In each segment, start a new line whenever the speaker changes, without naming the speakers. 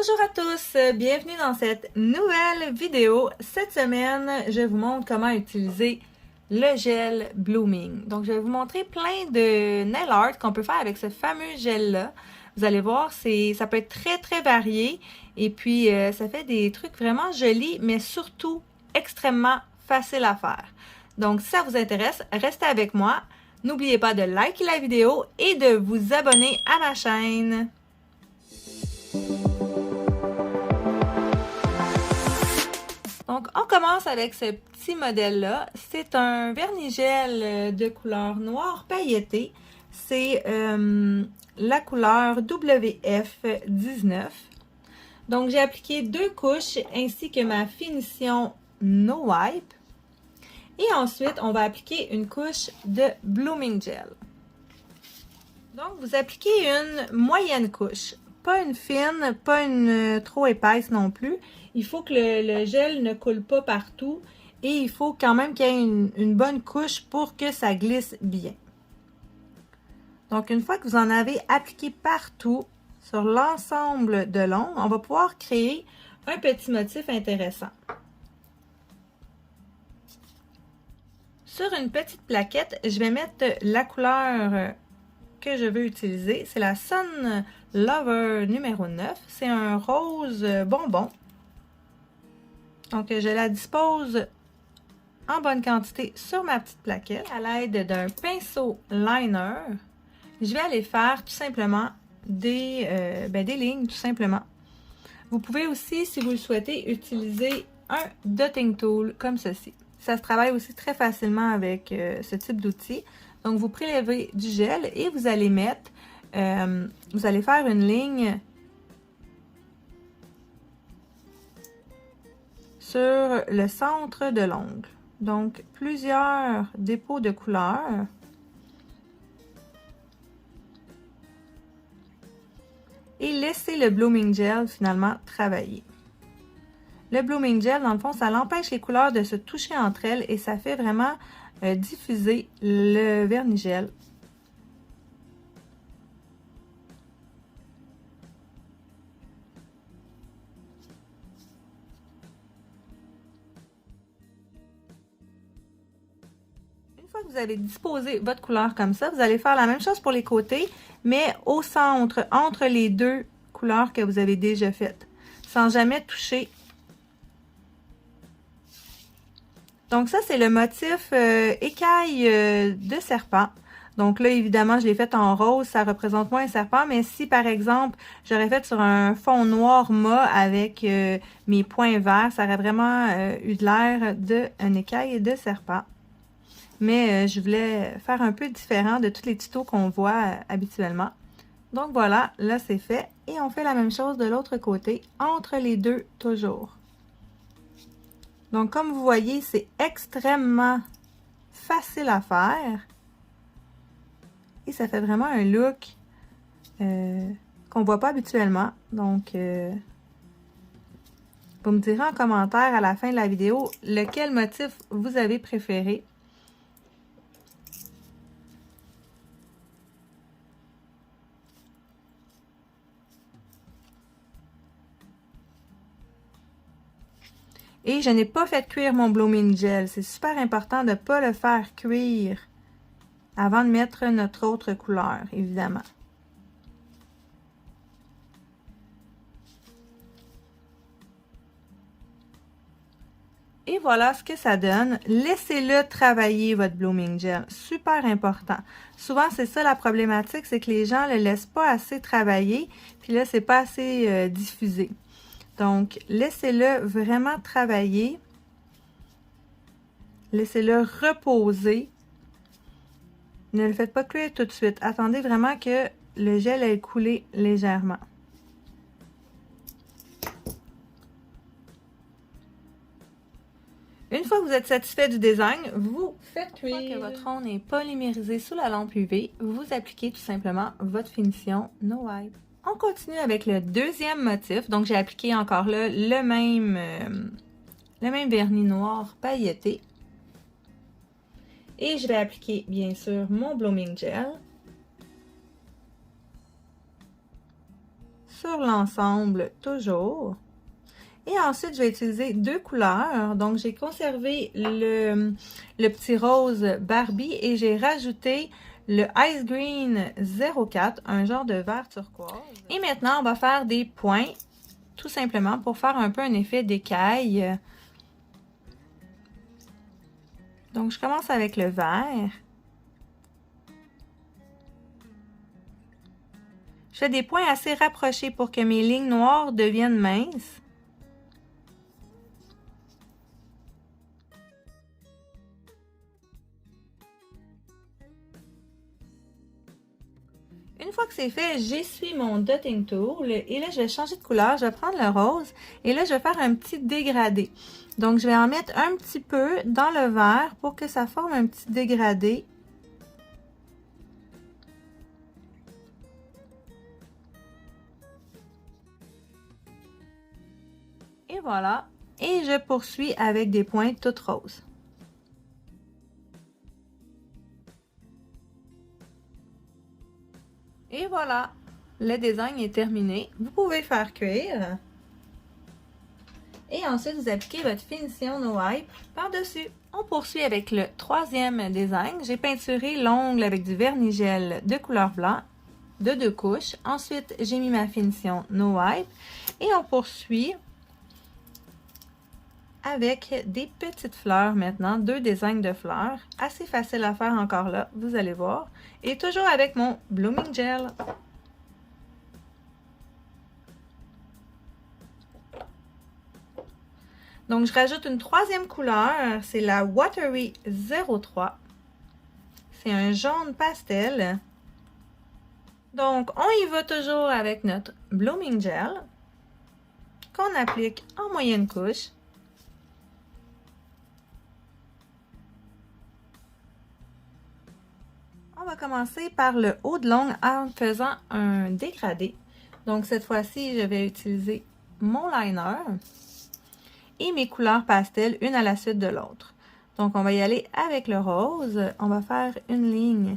Bonjour à tous, bienvenue dans cette nouvelle vidéo. Cette semaine, je vous montre comment utiliser le gel Blooming. Donc, je vais vous montrer plein de nail art qu'on peut faire avec ce fameux gel-là. Vous allez voir, ça peut être très varié et puis ça fait des trucs vraiment jolis, mais surtout extrêmement faciles à faire. Donc, si ça vous intéresse, restez avec moi. N'oubliez pas de liker la vidéo et de vous abonner à ma chaîne. Donc, on commence avec ce petit modèle-là. C'est un vernis-gel de couleur noire pailletée. C'est la couleur WF19. Donc, j'ai appliqué 2 couches ainsi que ma finition No Wipe. Et ensuite, on va appliquer une couche de Blooming Gel. Donc, vous appliquez une moyenne couche. Pas une fine, pas une trop épaisse non plus. Il faut que le gel ne coule pas partout et il faut quand même qu'il y ait une bonne couche pour que ça glisse bien. Donc, une fois que vous en avez appliqué partout sur l'ensemble de l'ongle, on va pouvoir créer un petit motif intéressant. Sur une petite plaquette, je vais mettre la couleur que je veux utiliser. C'est la Sun Lover numéro 9. C'est un rose bonbon. Donc, je la dispose en bonne quantité sur ma petite plaquette. À l'aide d'un pinceau liner, je vais aller faire tout simplement des lignes, tout simplement. Vous pouvez aussi, si vous le souhaitez, utiliser un dotting tool comme ceci. Ça se travaille aussi très facilement avec ce type d'outil. Donc, vous prélevez du gel et vous allez mettre, vous allez faire une ligne sur le centre de l'ongle. Donc, plusieurs dépôts de couleurs. Et laissez le Blooming Gel finalement travailler. Le Blooming Gel, dans le fond, ça l'empêche les couleurs de se toucher entre elles et ça fait vraiment diffuser le vernis-gel. Une fois que vous avez disposé votre couleur comme ça, vous allez faire la même chose pour les côtés, mais au centre, entre les deux couleurs que vous avez déjà faites, sans jamais toucher. Donc ça, c'est le motif écaille de serpent. Donc là, évidemment, je l'ai fait en rose, ça représente moins un serpent, mais si, par exemple, j'aurais fait sur un fond noir mat avec mes points verts, ça aurait vraiment eu de l'air d'un écaille de serpent. Mais je voulais faire un peu différent de tous les tutos qu'on voit habituellement. Donc voilà, là c'est fait. Et on fait la même chose de l'autre côté, entre les deux toujours. Donc, comme vous voyez, c'est extrêmement facile à faire. Et ça fait vraiment un look qu'on ne voit pas habituellement. Donc, vous me direz en commentaire à la fin de la vidéo lequel motif vous avez préféré. Et je n'ai pas fait cuire mon Blooming Gel. C'est super important de ne pas le faire cuire avant de mettre notre autre couleur, évidemment. Et voilà ce que ça donne. Laissez-le travailler, votre Blooming Gel. Super important. Souvent, c'est ça la problématique, c'est que les gens ne le laissent pas assez travailler. Puis là, c'est pas assez diffusé. Donc, laissez-le vraiment travailler. Laissez-le reposer. Ne le faites pas cuire tout de suite. Attendez vraiment que le gel ait coulé légèrement. Une fois que vous êtes satisfait du design, vous faites cuire. Une fois que votre ongle est polymérisé sous la lampe UV, vous appliquez tout simplement votre finition No Wipe. On continue avec le deuxième motif. Donc, j'ai appliqué encore là le même vernis noir pailleté. Et je vais appliquer, bien sûr, mon Blooming Gel sur l'ensemble toujours. Et ensuite, je vais utiliser deux couleurs. Donc, j'ai conservé le petit rose Barbie et j'ai rajouté le Ice Green 04, un genre de vert turquoise. Et maintenant, on va faire des points, tout simplement, pour faire un peu un effet d'écaille. Donc, je commence avec le vert. Je fais des points assez rapprochés pour que mes lignes noires deviennent minces. Une fois que c'est fait, j'essuie mon dotting tool et là, je vais changer de couleur. Je vais prendre le rose et là, je vais faire un petit dégradé. Donc, je vais en mettre un petit peu dans le vert pour que ça forme un petit dégradé. Et voilà. Et je poursuis avec des points toutes roses. Et voilà, le design est terminé. Vous pouvez faire cuire. Et ensuite, vous appliquez votre finition No Wipe par-dessus. On poursuit avec le troisième design. J'ai peinturé l'ongle avec du vernis gel de couleur blanc de 2 couches. Ensuite, j'ai mis ma finition No Wipe. Et on poursuit avec des petites fleurs maintenant, 2 designs de fleurs. Assez facile à faire encore là, vous allez voir. Et toujours avec mon Blooming Gel. Donc, je rajoute une troisième couleur, c'est la Watery 03. C'est un jaune pastel. Donc, on y va toujours avec notre Blooming Gel qu'on applique en moyenne couche. On va commencer par le haut de l'ongle en faisant un dégradé. Donc, cette fois-ci, je vais utiliser mon liner et mes couleurs pastel, une à la suite de l'autre. Donc, on va y aller avec le rose. On va faire une ligne.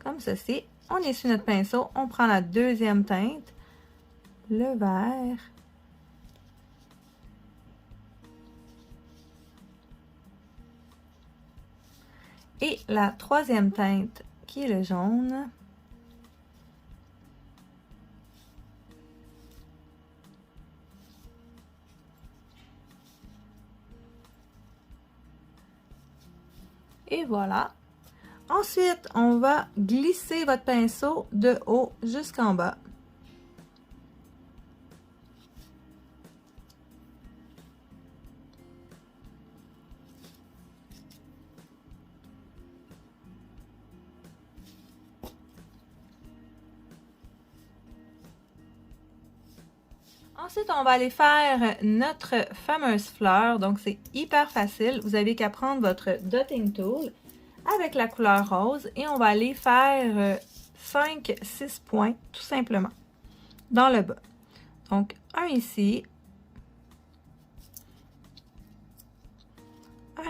Comme ceci. On essuie notre pinceau. On prend la deuxième teinte, le vert. Et la troisième teinte qui est le jaune. Et voilà. Ensuite, on va glisser votre pinceau de haut jusqu'en bas. Ensuite, on va aller faire notre fameuse fleur. Donc, c'est hyper facile. Vous avez qu'à prendre votre dotting tool avec la couleur rose et on va aller faire 5-6 points, tout simplement, dans le bas. Donc, un ici.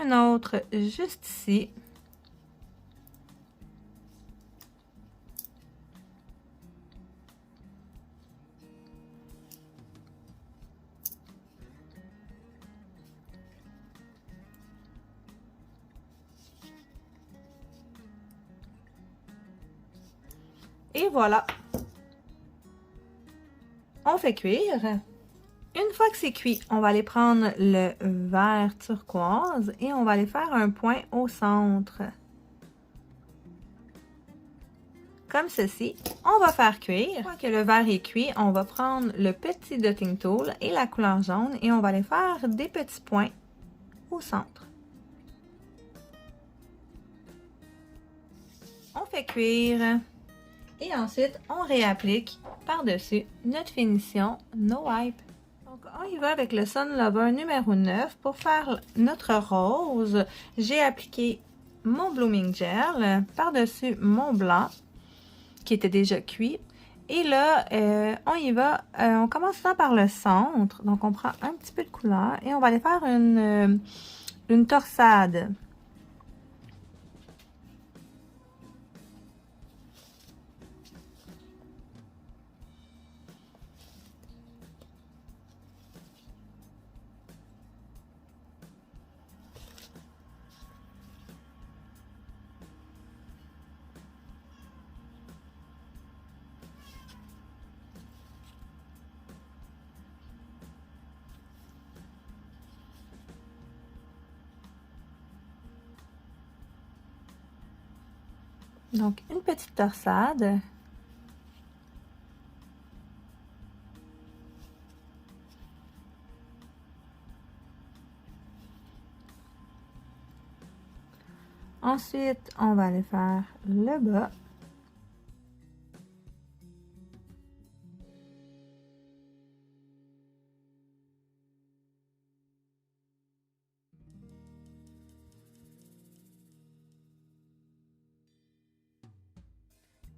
Un autre juste ici. Et voilà. On fait cuire. Une fois que c'est cuit, on va aller prendre le vert turquoise et on va aller faire un point au centre. Comme ceci. On va faire cuire. Une fois que le vert est cuit, on va prendre le petit dotting tool et la couleur jaune et on va aller faire des petits points au centre. On fait cuire. Et ensuite, on réapplique par-dessus notre finition No Wipe. Donc, on y va avec le Sun Lover numéro 9. Pour faire notre rose, j'ai appliqué mon Blooming Gel par-dessus mon blanc qui était déjà cuit. Et là, on y va. On commence par le centre. Donc, on prend un petit peu de couleur et on va aller faire une torsade. Donc, une petite torsade. Ensuite, on va aller faire le bas.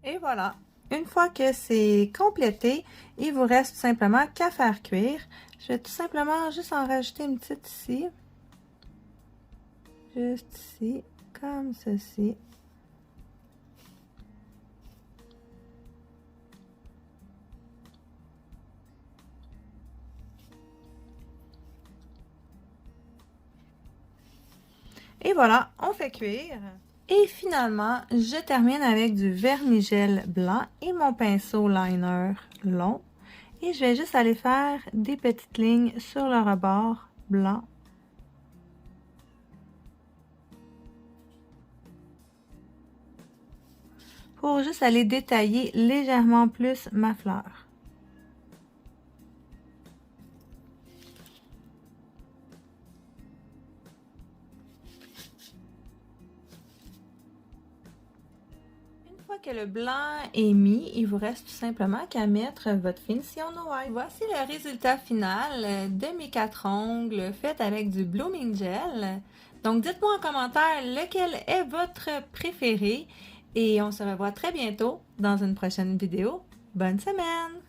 Et voilà. Une fois que c'est complété, il vous reste tout simplement qu'à faire cuire. Je vais tout simplement juste en rajouter une petite ici. Juste ici, comme ceci. Et voilà, on fait cuire. Et finalement, je termine avec du vernis-gel blanc et mon pinceau liner long. Et je vais juste aller faire des petites lignes sur le rebord blanc. Pour juste aller détailler légèrement plus ma fleur. Une fois que le blanc est mis, il vous reste tout simplement qu'à mettre votre finition Noir. Voici le résultat final de mes 4 ongles faits avec du Blooming Gel. Donc dites-moi en commentaire lequel est votre préféré et on se revoit très bientôt dans une prochaine vidéo. Bonne semaine!